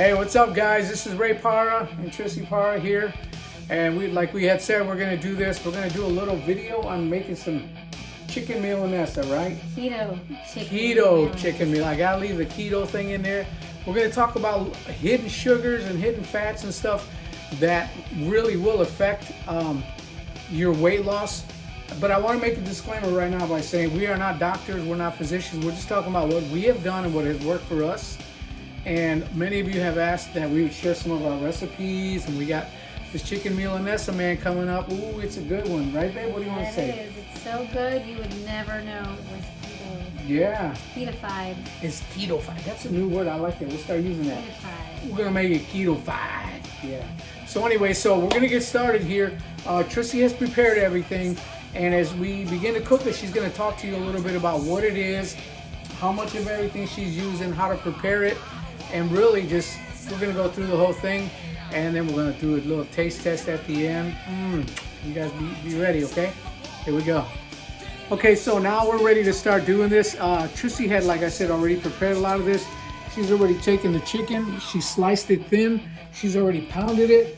Hey, what's up, guys? This is Rey Parra and Trissy Parra here, and like we had said, we're gonna do this. We're gonna do a little video on making some chicken Milanesa, right? Keto chicken meal. I gotta leave the keto thing in there. We're gonna talk about hidden sugars and hidden fats and stuff that really will affect your weight loss. But I want to make a disclaimer right now by saying we are not doctors, we're not physicians. We're just talking about what we have done and what has worked for us. And many of you have asked that we would share some of our recipes, and we got this chicken Milanesa, man, coming up. Ooh, it's a good one, right, babe? What do you want to say? It is. It's so good you would never know it was keto. Yeah. Ketofied. It's ketofied. That's a new word. I like it. We'll start using that. Ketofied. We're gonna make it ketofied. Yeah. So anyway, so we're gonna get started here. Trissy has prepared everything, and as we begin to cook it, she's gonna talk to you a little bit about what it is, how much of everything she's using, how to prepare it. And really just, we're gonna go through the whole thing, and then we're gonna do a little taste test at the end. You guys be ready, okay? Here we go. Okay, so now we're ready to start doing this. Trissy had, like I said, already prepared a lot of this. She's already taken the chicken, she sliced it thin, she's already pounded it.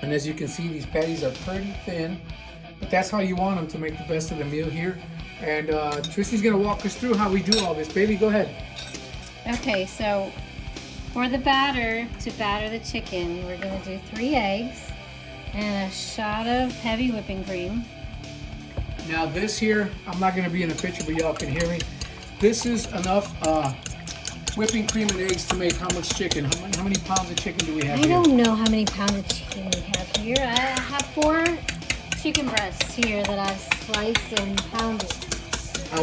And as you can see, these patties are pretty thin, but that's how you want them to make the best of the meal here. And Trissy's gonna walk us through how we do all this. Baby, go ahead. Okay, so for the batter, to batter the chicken, we're going to do 3 eggs and a shot of heavy whipping cream. Now this here, I'm not going to be in the picture, but y'all can hear me. This is enough whipping cream and eggs to make how much chicken? How many pounds of chicken do we have I here? don't know how many pounds of chicken we have here. I have 4 chicken breasts here that I've sliced and pounded.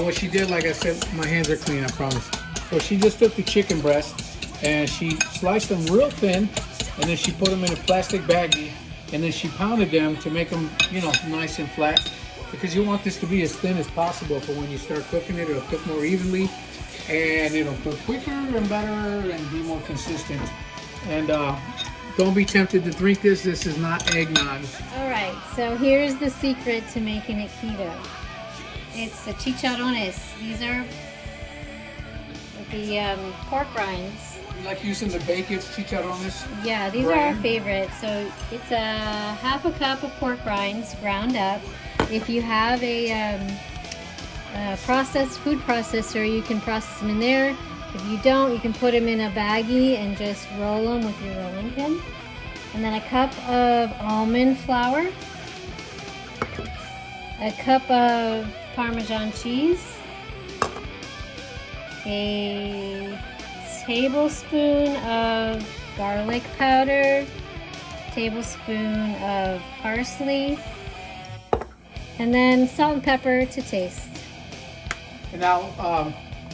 What she did, like I said, my hands are clean, I promise. So she just took the chicken breast and she sliced them real thin, and then she put them in a plastic baggie, and then she pounded them to make them, you know, nice and flat, because you want this to be as thin as possible for when you start cooking it. It'll cook more evenly, and it'll cook quicker and better and be more consistent. And don't be tempted to drink this. This is not eggnog. All right, so here's the secret to making it keto. It's the chicharrones. These are the pork rinds. You like using the bacon's chicharrones? Yeah, these are our favorite. So it's a half a cup of pork rinds ground up. If you have a food processor, you can process them in there. If you don't, you can put them in a baggie and just roll them with your rolling pin. And then a cup of almond flour, a cup of Parmesan cheese, a tablespoon of garlic powder, tablespoon of parsley, and then salt and pepper to taste. And now,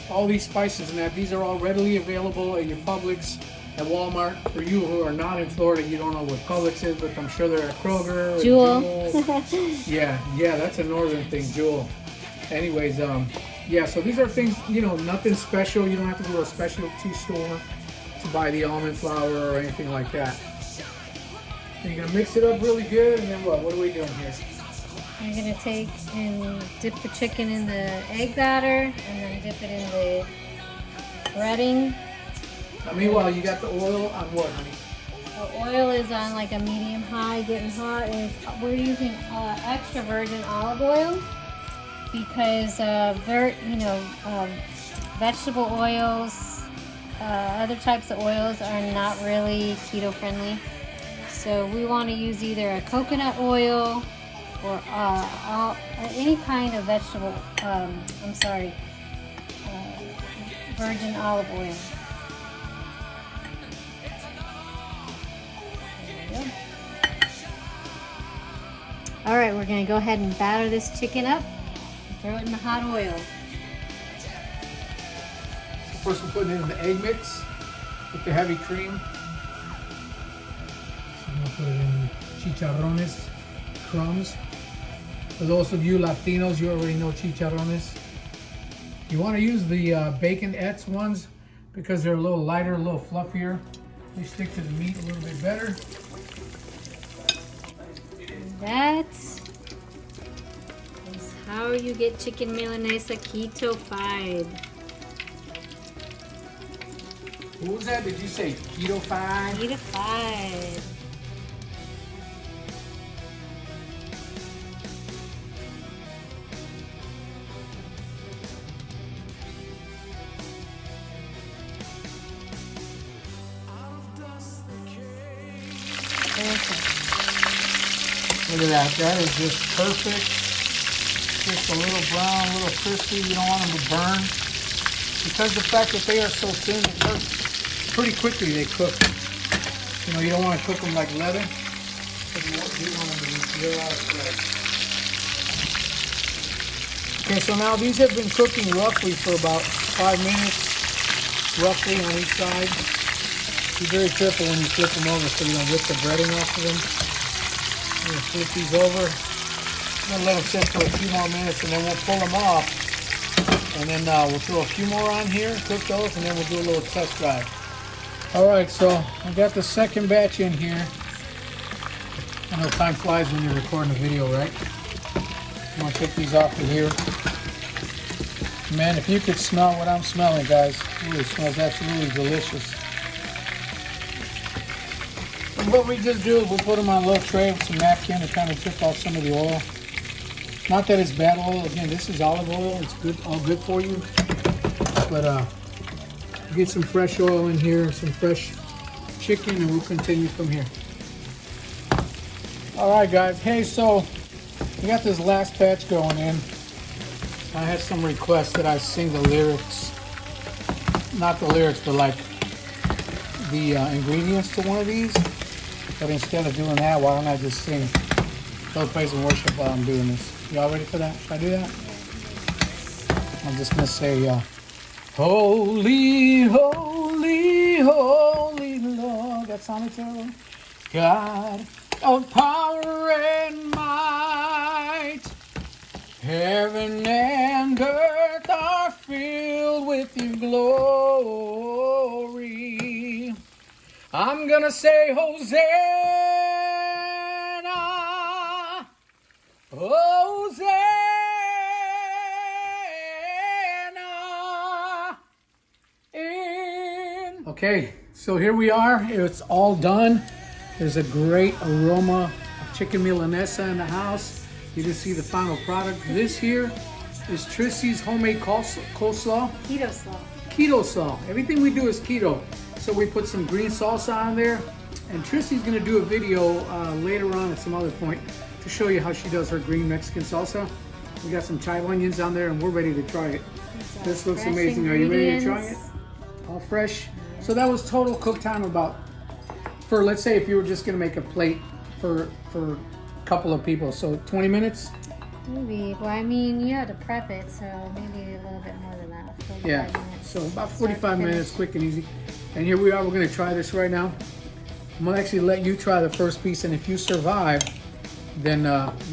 all these spices and that, these are all readily available at your Publix, at Walmart. For you who are not in Florida, you don't know what Publix is, but I'm sure they're at Kroger. Jewel. Yeah, that's a northern thing, Jewel. Anyways, yeah, so these are things, you know, nothing special. You don't have to go to a specialty store to buy the almond flour or anything like that. And you're gonna mix it up really good, and then what? What are we doing here? I'm gonna take and dip the chicken in the egg batter, and then dip it in the breading. Now, meanwhile, you got the oil on what, honey? The oil is on like a medium high, getting hot, and we're using extra virgin olive oil because vegetable oils, other types of oils are not really keto friendly. So we want to use either a coconut oil or any kind of vegetable, virgin olive oil. There we go. All right, we're going to go ahead and batter this chicken up and throw it in the hot oil. So first we're putting in the egg mix with the heavy cream. So I'm going to put it in chicharrones, crumbs. For those of you Latinos, you already know chicharrones. You want to use the baconettes ones because they're a little lighter, a little fluffier. They stick to the meat a little bit better. That is how you get chicken Milanesa keto-fied. What was that? Did you say keto-fied? Keto-fied. Look at that. That is just perfect. Just a little brown, a little crispy. You don't want them to burn. Because the fact that they are so thin, it cooks pretty quickly. They cook. You know, you don't want to cook them like leather. You want them to be just right. Okay, so now these have been cooking roughly for about 5 minutes, roughly on each side. Be very careful when you flip them over so you don't rip the breading off of them. I'm going to flip these over. I'm going to let them sit for a few more minutes and then we'll pull them off. And then we'll throw a few more on here, cook those, and then we'll do a little test drive. Alright, so I got the second batch in here. I know time flies when you're recording a video, right? I'm going to take these off of here. Man, if you could smell what I'm smelling, guys, it really smells absolutely delicious. And what we just do is we'll put them on a little tray with some napkin to kind of drip off some of the oil. Not that it's bad oil. Again, this is olive oil. It's good, all good for you. But get some fresh oil in here, some fresh chicken, and we'll continue from here. All right, guys. Hey, so we got this last batch going in. I had some requests that I sing the lyrics. Not the lyrics, but like the ingredients to one of these. But instead of doing that, why don't I just sing Lord praise and worship while I'm doing this? Y'all ready for that? Should I do that? I'm just going to say, Holy, holy, holy Lord. That sounded terrible. God of power and might. Heaven and earth are filled with your glory. I'm going to say, Hosanna. Hosanna in. Okay, so here we are. It's all done. There's a great aroma of chicken Milanesa in the house. You can see the final product. This here is Trissy's homemade coleslaw. Keto slaw. Keto slaw. Everything we do is keto. So we put some green salsa on there. And Trissy's going to do a video later on at some other point to show you how she does her green Mexican salsa. We got some chive onions on there and we're ready to try it. This looks amazing. Are you ready to try it? All fresh. So that was total cook time about, for let's say if you were just going to make a plate for a couple of people. So 20 minutes? Maybe. Well, I mean, you had to prep it, so maybe a little bit more than that. Yeah. So about 45 minutes, quick and easy. And here we are. We're going to try this right now. I'm going to actually let you try the first piece, and if you survive, then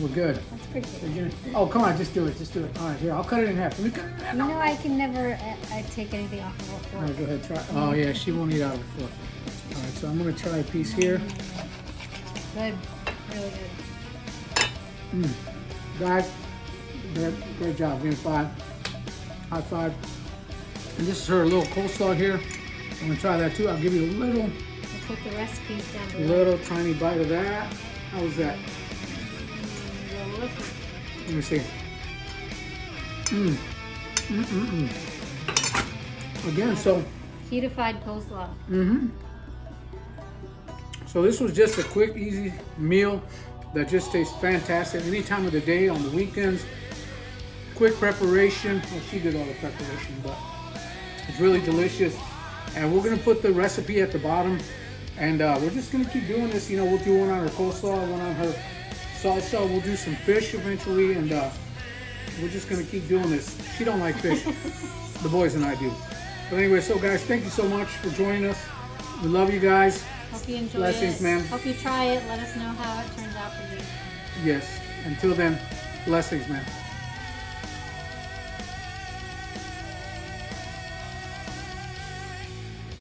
we're good. That's pretty good. Oh, come on, just do it. Just do it. All right, here, I'll cut it in half. Let me cut it in half. You know, I can never take anything off of a fork. All right, go ahead, try. Oh, yeah, she won't eat out of the fork. All right, so I'm going to try a piece here. Good. Really good. Guys, great job. Give me 5. High five. And this is her little coleslaw here. I'm going to try that too. I'll give you a little... Put the recipes down below. Little tiny bite of that. How was that? Delicious. Let me see. Again, so. Keto-fied coleslaw. So this was just a quick, easy meal that just tastes fantastic. Any time of the day, on the weekends. Quick preparation. Well, she did all the preparation, but it's really delicious. And we're gonna put the recipe at the bottom. And we're just gonna keep doing this. You know, we'll do one on her coleslaw, one on her salsa. We'll do some fish eventually, and we're just gonna keep doing this. She don't like fish. The boys and I do. But anyway, so guys, thank you so much for joining us. We love you guys. Hope you enjoy Blessings, it. man. Hope you try it. Let us know how it turns out for you. Yes. Until then, blessings, man.